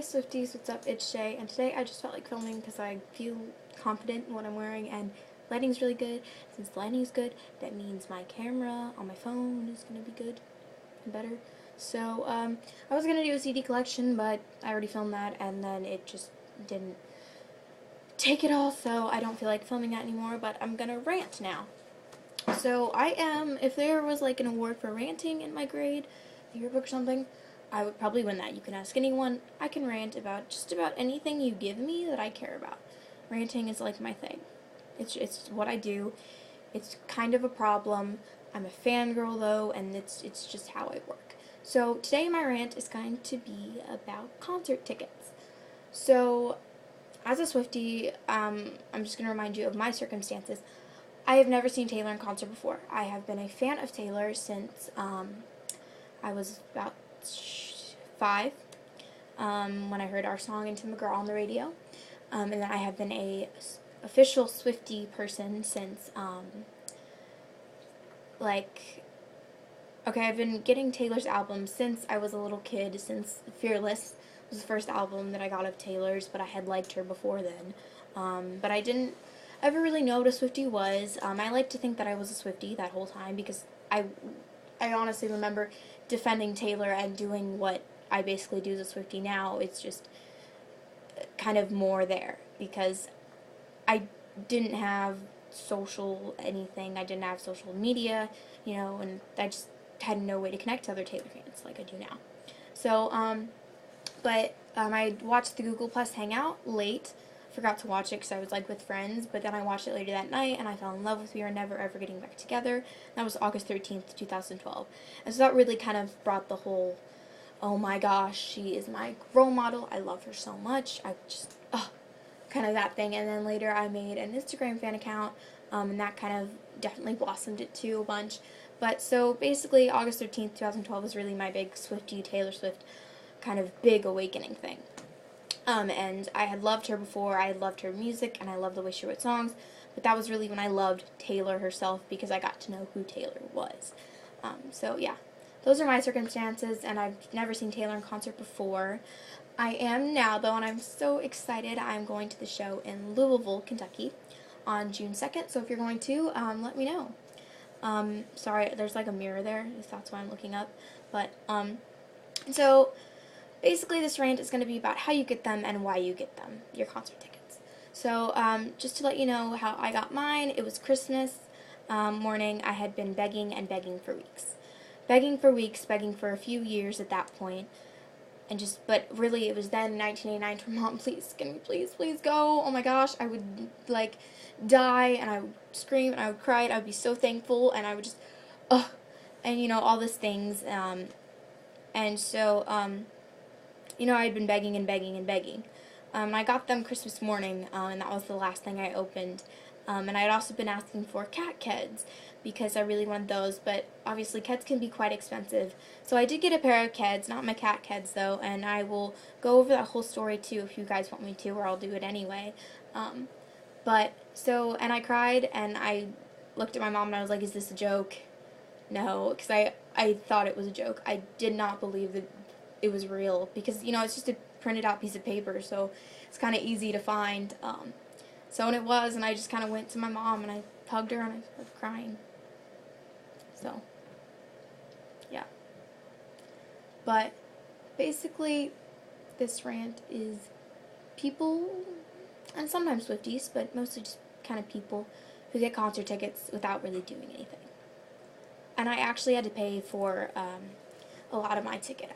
Hey Swifties, what's up? It's Shay, and today I just felt like filming because I feel confident in what I'm wearing, and lighting's really good. Since the lighting is good, that means my camera on my phone is going to be good and better. So, I was going to do a CD collection, but I already filmed that, and then it just didn't take it all, so I don't feel like filming that anymore, but I'm going to rant now. So, if there was like an award for ranting in my grade, the yearbook or something, I would probably win that. You can ask anyone. I can rant about just about anything you give me that I care about. Ranting is like my thing. It's what I do. It's kind of a problem. I'm a fangirl though, and it's just how I work. So today my rant is going to be about concert tickets. So as a Swiftie, I'm just going to remind you of my circumstances. I have never seen Taylor in concert before. I have been a fan of Taylor since I was about 5 when I heard our song Into McGraw on the radio. And then I have been a official Swiftie person since, I've been getting Taylor's albums since I was a little kid, since Fearless was the first album that I got of Taylor's, but I had liked her before then. But I didn't ever really know what a Swiftie was. I like to think that I was a Swiftie that whole time because I honestly remember defending Taylor and doing what I basically do as a Swiftie now. It's just kind of more there because I didn't have social anything. I didn't have social media, and I just had no way to connect to other Taylor fans like I do now. So, I watched the Google Plus Hangout late. Forgot to watch it because I was like with friends, but then I watched it later that night and I fell in love with We Are Never Ever Getting Back Together. That was August 13th, 2012. And so that really kind of brought the whole, oh my gosh, she is my role model. I love her so much. I just, kind of that thing. And then later I made an Instagram fan account, and that kind of definitely blossomed it too a bunch. But so basically August 13th, 2012 was really my big Swiftie, Taylor Swift kind of big awakening thing. And I had loved her before. I had loved her music, and I loved the way she wrote songs. But that was really when I loved Taylor herself because I got to know who Taylor was. So yeah, those are my circumstances, and I've never seen Taylor in concert before. I am now, though, and I'm so excited. I'm going to the show in Louisville, Kentucky on June 2nd. So if you're going to, let me know. Sorry, there's like a mirror there. That's why I'm looking up. But, so basically, this rant is going to be about how you get them and why you get them, your concert tickets. So, just to let you know how I got mine, it was Christmas morning. I had been begging and begging for weeks. Begging for a few years at that point. But really, it was then in 1989 for Mom, please, can we please go? Oh my gosh, I would, die, and I would scream, and I would cry, and I would be so thankful, and I would just, and, all these things, and so, I had been begging and begging and begging. I got them Christmas morning, and that was the last thing I opened. And I had also been asking for cat Keds because I really wanted those, but obviously Keds can be quite expensive. So I did get a pair of Keds, not my cat Keds though, and I will go over that whole story too if you guys want me to, or I'll do it anyway. And I cried, and I looked at my mom and I was like, is this a joke? No, because I thought it was a joke. I did not believe that it was real because, it's just a printed out piece of paper, so it's kind of easy to find. And it was, and I just kind of went to my mom and I hugged her and I started crying. So, yeah. But basically, this rant is people, and sometimes Swifties, but mostly just kind of people who get concert tickets without really doing anything. And I actually had to pay for a lot of my ticket.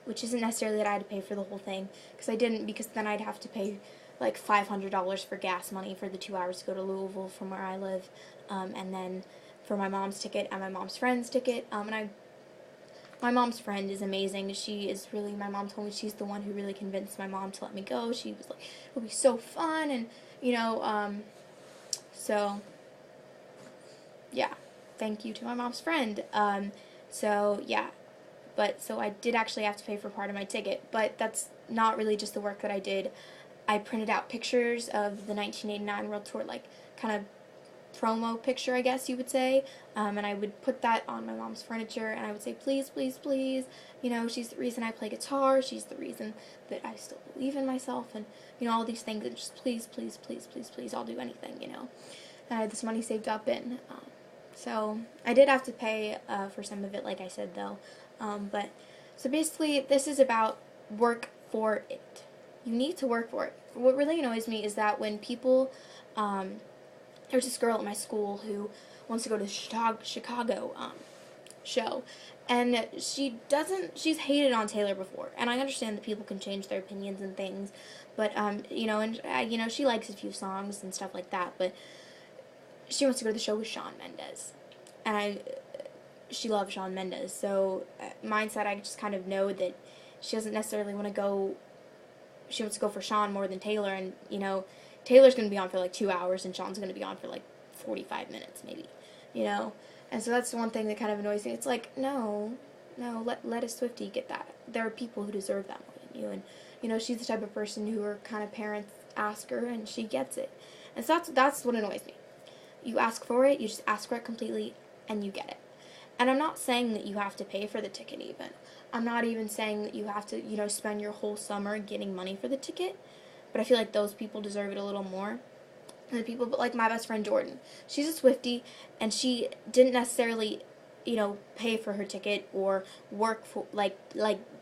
Which isn't necessarily that I had to pay for the whole thing, because then I'd have to pay like $500 for gas money for the 2 hours to go to Louisville from where I live, and then for my mom's ticket and my mom's friend's ticket, my mom's friend is amazing. My mom told me she's the one who really convinced my mom to let me go. She was like, it'll be so fun, and, so, yeah, thank you to my mom's friend. So I did actually have to pay for part of my ticket, but that's not really just the work that I did. I printed out pictures of the 1989 World Tour, kind of promo picture, I guess you would say, and I would put that on my mom's furniture, and I would say, please, please, please, she's the reason I play guitar, she's the reason that I still believe in myself, and, all these things, and just please, please, please, please, please, I'll do anything, And I had this money saved up, and, so I did have to pay for some of it, like I said, though, so basically, this is about work for it. You need to work for it. What really annoys me is that when people, there's this girl at my school who wants to go to the Chicago show, and she's hated on Taylor before, and I understand that people can change their opinions and things, but, she likes a few songs and stuff like that, but she wants to go to the show with Shawn Mendes, and she loves Shawn Mendes, so mindset, I just kind of know that she doesn't necessarily want to go, she wants to go for Shawn more than Taylor, and, Taylor's going to be on for like 2 hours, and Shawn's going to be on for like 45 minutes, maybe, and so that's the one thing that kind of annoys me. It's like, no, let a Swiftie get that. There are people who deserve that more than you, and, she's the type of person who her kind of parents ask her, and she gets it, and so that's what annoys me. You ask for it, you just ask for it completely, and you get it. And I'm not saying that you have to pay for the ticket even. I'm not even saying that you have to, spend your whole summer getting money for the ticket. But I feel like those people deserve it a little more than the people, but like my best friend Jordan. She's a Swiftie, and she didn't necessarily, pay for her ticket or work for, like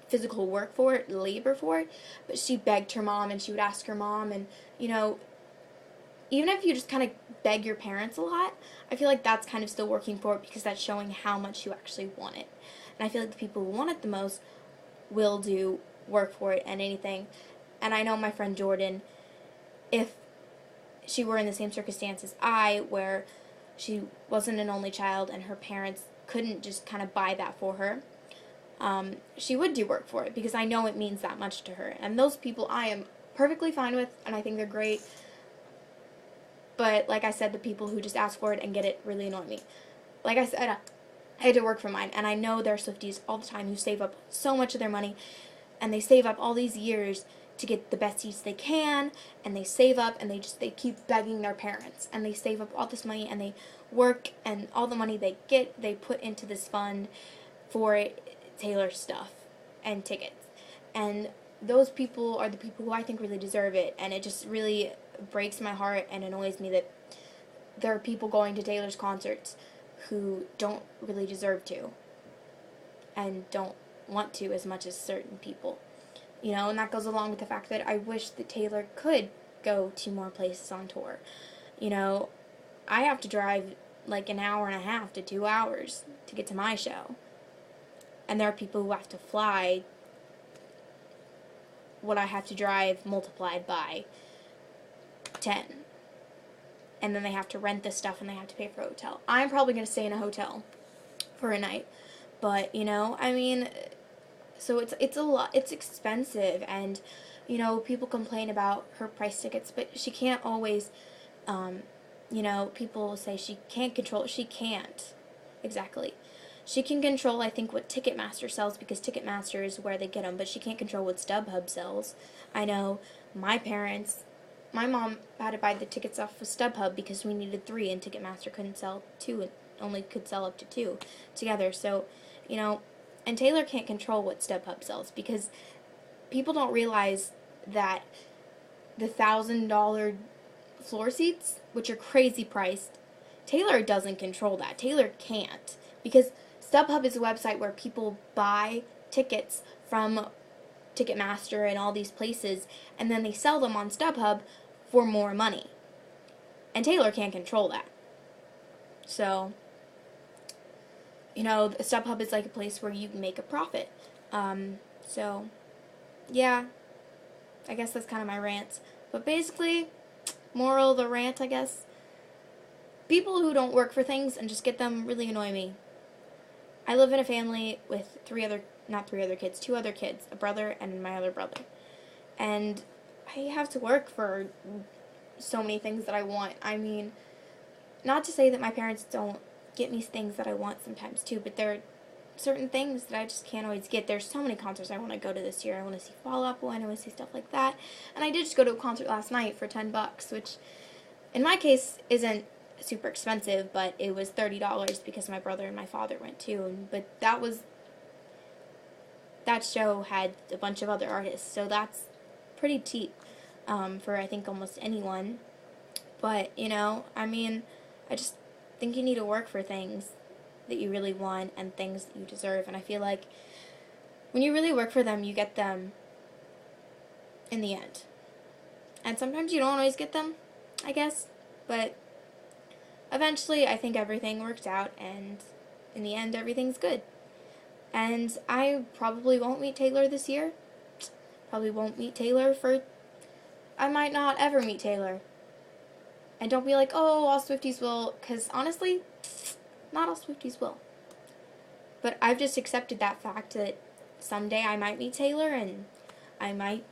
physical work for it, labor for it. But she begged her mom, and she would ask her mom, and, even if you just kind of beg your parents a lot, I feel like that's kind of still working for it because that's showing how much you actually want it. And I feel like the people who want it the most will do work for it and anything. And I know my friend Jordan, if she were in the same circumstance as I, where she wasn't an only child and her parents couldn't just kind of buy that for her, she would do work for it because I know it means that much to her. And those people I am perfectly fine with, and I think they're great. But like I said, the people who just ask for it and get it really annoy me. Like I said, I had to work for mine, and I know there are Swifties all the time who save up so much of their money, and they save up all these years to get the best seats they can, and they save up, and they keep begging their parents, and they save up all this money, and they work, and all the money they get, they put into this fund for Taylor stuff and tickets. And those people are the people who I think really deserve it, and it just really breaks my heart and annoys me that there are people going to Taylor's concerts who don't really deserve to and don't want to as much as certain people. And that goes along with the fact that I wish that Taylor could go to more places on tour. I have to drive like an hour and a half to 2 hours to get to my show. And there are people who have to fly what I have to drive multiplied by 10. And then they have to rent this stuff and they have to pay for a hotel. I'm probably going to stay in a hotel for a night. But, so it's a lot, it's expensive, and, people complain about her price tickets, but she can't always, people say she can't control, she can't, exactly. She can control, I think, what Ticketmaster sells, because Ticketmaster is where they get them, but she can't control what StubHub sells. I know my mom had to buy the tickets off of StubHub because we needed 3, and Ticketmaster couldn't sell 2, and only could sell up to 2 together, so, and Taylor can't control what StubHub sells because people don't realize that the $1,000 floor seats, which are crazy priced, Taylor doesn't control that. Taylor can't, because StubHub is a website where people buy tickets from Ticketmaster and all these places, and then they sell them on StubHub for more money. And Taylor can't control that. So, StubHub is like a place where you make a profit. So, yeah, I guess that's kind of my rant. But basically, moral of the rant, I guess, people who don't work for things and just get them really annoy me. I live in a family with 2 other kids, a brother and my other brother. And I have to work for so many things that I want. I mean, not to say that my parents don't get me things that I want sometimes too, but there are certain things that I just can't always get. There's so many concerts I want to go to this year. I want to see Fall Out Boy, I want to see stuff like that. And I did just go to a concert last night for $10, which in my case isn't super expensive, but it was $30 because my brother and my father went too. But that show had a bunch of other artists, so that's pretty cheap for I think almost anyone. But I mean, I just think you need to work for things that you really want and things that you deserve, and I feel like when you really work for them, you get them in the end. And sometimes you don't always get them, I guess, but eventually I think everything works out, and in the end everything's good. And I probably won't meet Taylor this year. Probably won't meet Taylor I might not ever meet Taylor. And don't be like, oh, all Swifties will, because honestly, not all Swifties will. But I've just accepted that fact that someday I might meet Taylor and I might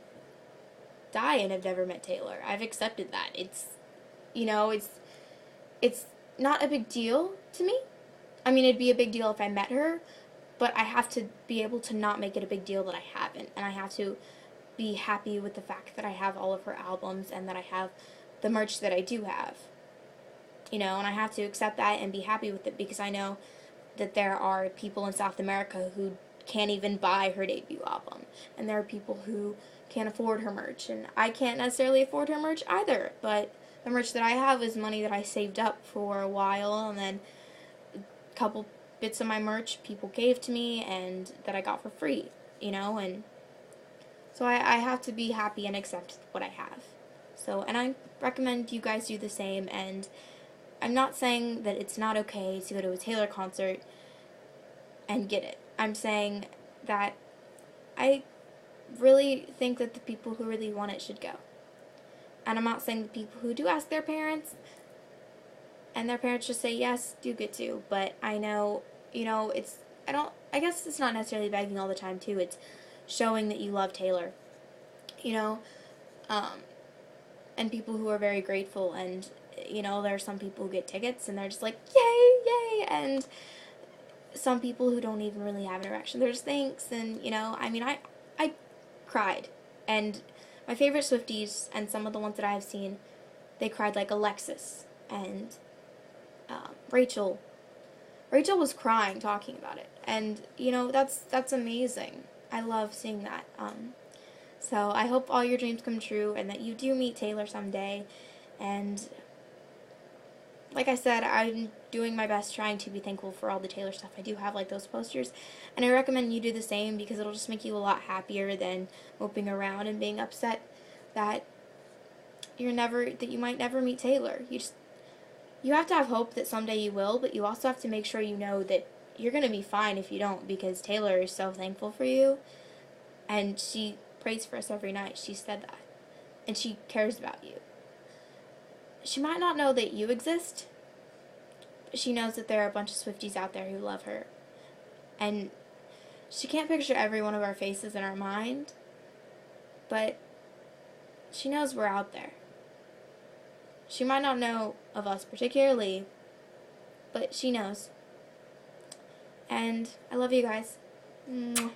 die and have never met Taylor. I've accepted that. It's not a big deal to me. I mean, it'd be a big deal if I met her, but I have to be able to not make it a big deal that I haven't, and I have to be happy with the fact that I have all of her albums and that I have the merch that I do have. And I have to accept that and be happy with it, because I know that there are people in South America who can't even buy her debut album, and there are people who can't afford her merch, and I can't necessarily afford her merch either, but the merch that I have is money that I saved up for a while, and then a couple bits of my merch people gave to me and that I got for free, and so I have to be happy and accept what I have. So, and I recommend you guys do the same, and I'm not saying that it's not okay to go to a Taylor concert and get it. I'm saying that I really think that the people who really want it should go. And I'm not saying the people who do ask their parents and their parents just say yes do get to, but I know, I guess it's not necessarily begging all the time too. It's showing that you love Taylor, and people who are very grateful, and there are some people who get tickets and they're just like yay, yay, and some people who don't even really have an erection. There's thanks, and I mean, I cried, and my favorite Swifties and some of the ones that I've seen, they cried, like Alexis and Rachel. Rachel was crying talking about it, and that's amazing. I love seeing that. So I hope all your dreams come true and that you do meet Taylor someday. And like I said, I'm doing my best trying to be thankful for all the Taylor stuff I do have, like those posters. And I recommend you do the same, because it'll just make you a lot happier than moping around and being upset that you might never meet Taylor. You have to have hope that someday you will, but you also have to make sure you know that you're going to be fine if you don't, because Taylor is so thankful for you, and she prays for us every night. She said that, and she cares about you. She might not know that you exist, but she knows that there are a bunch of Swifties out there who love her, and she can't picture every one of our faces in our mind, but she knows we're out there. She might not know of us particularly, but she knows. And I love you guys. Mwah.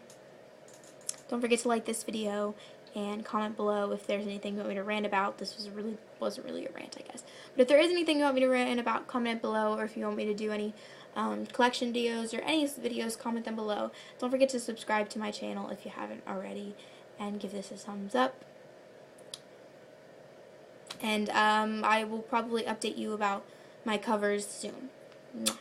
Don't forget to like this video and comment below if there's anything you want me to rant about. This wasn't really a rant, I guess. But if there is anything you want me to rant about, comment below. Or if you want me to do any collection videos or any videos, comment them below. Don't forget to subscribe to my channel if you haven't already, and give this a thumbs up. And I will probably update you about my covers soon. Mwah.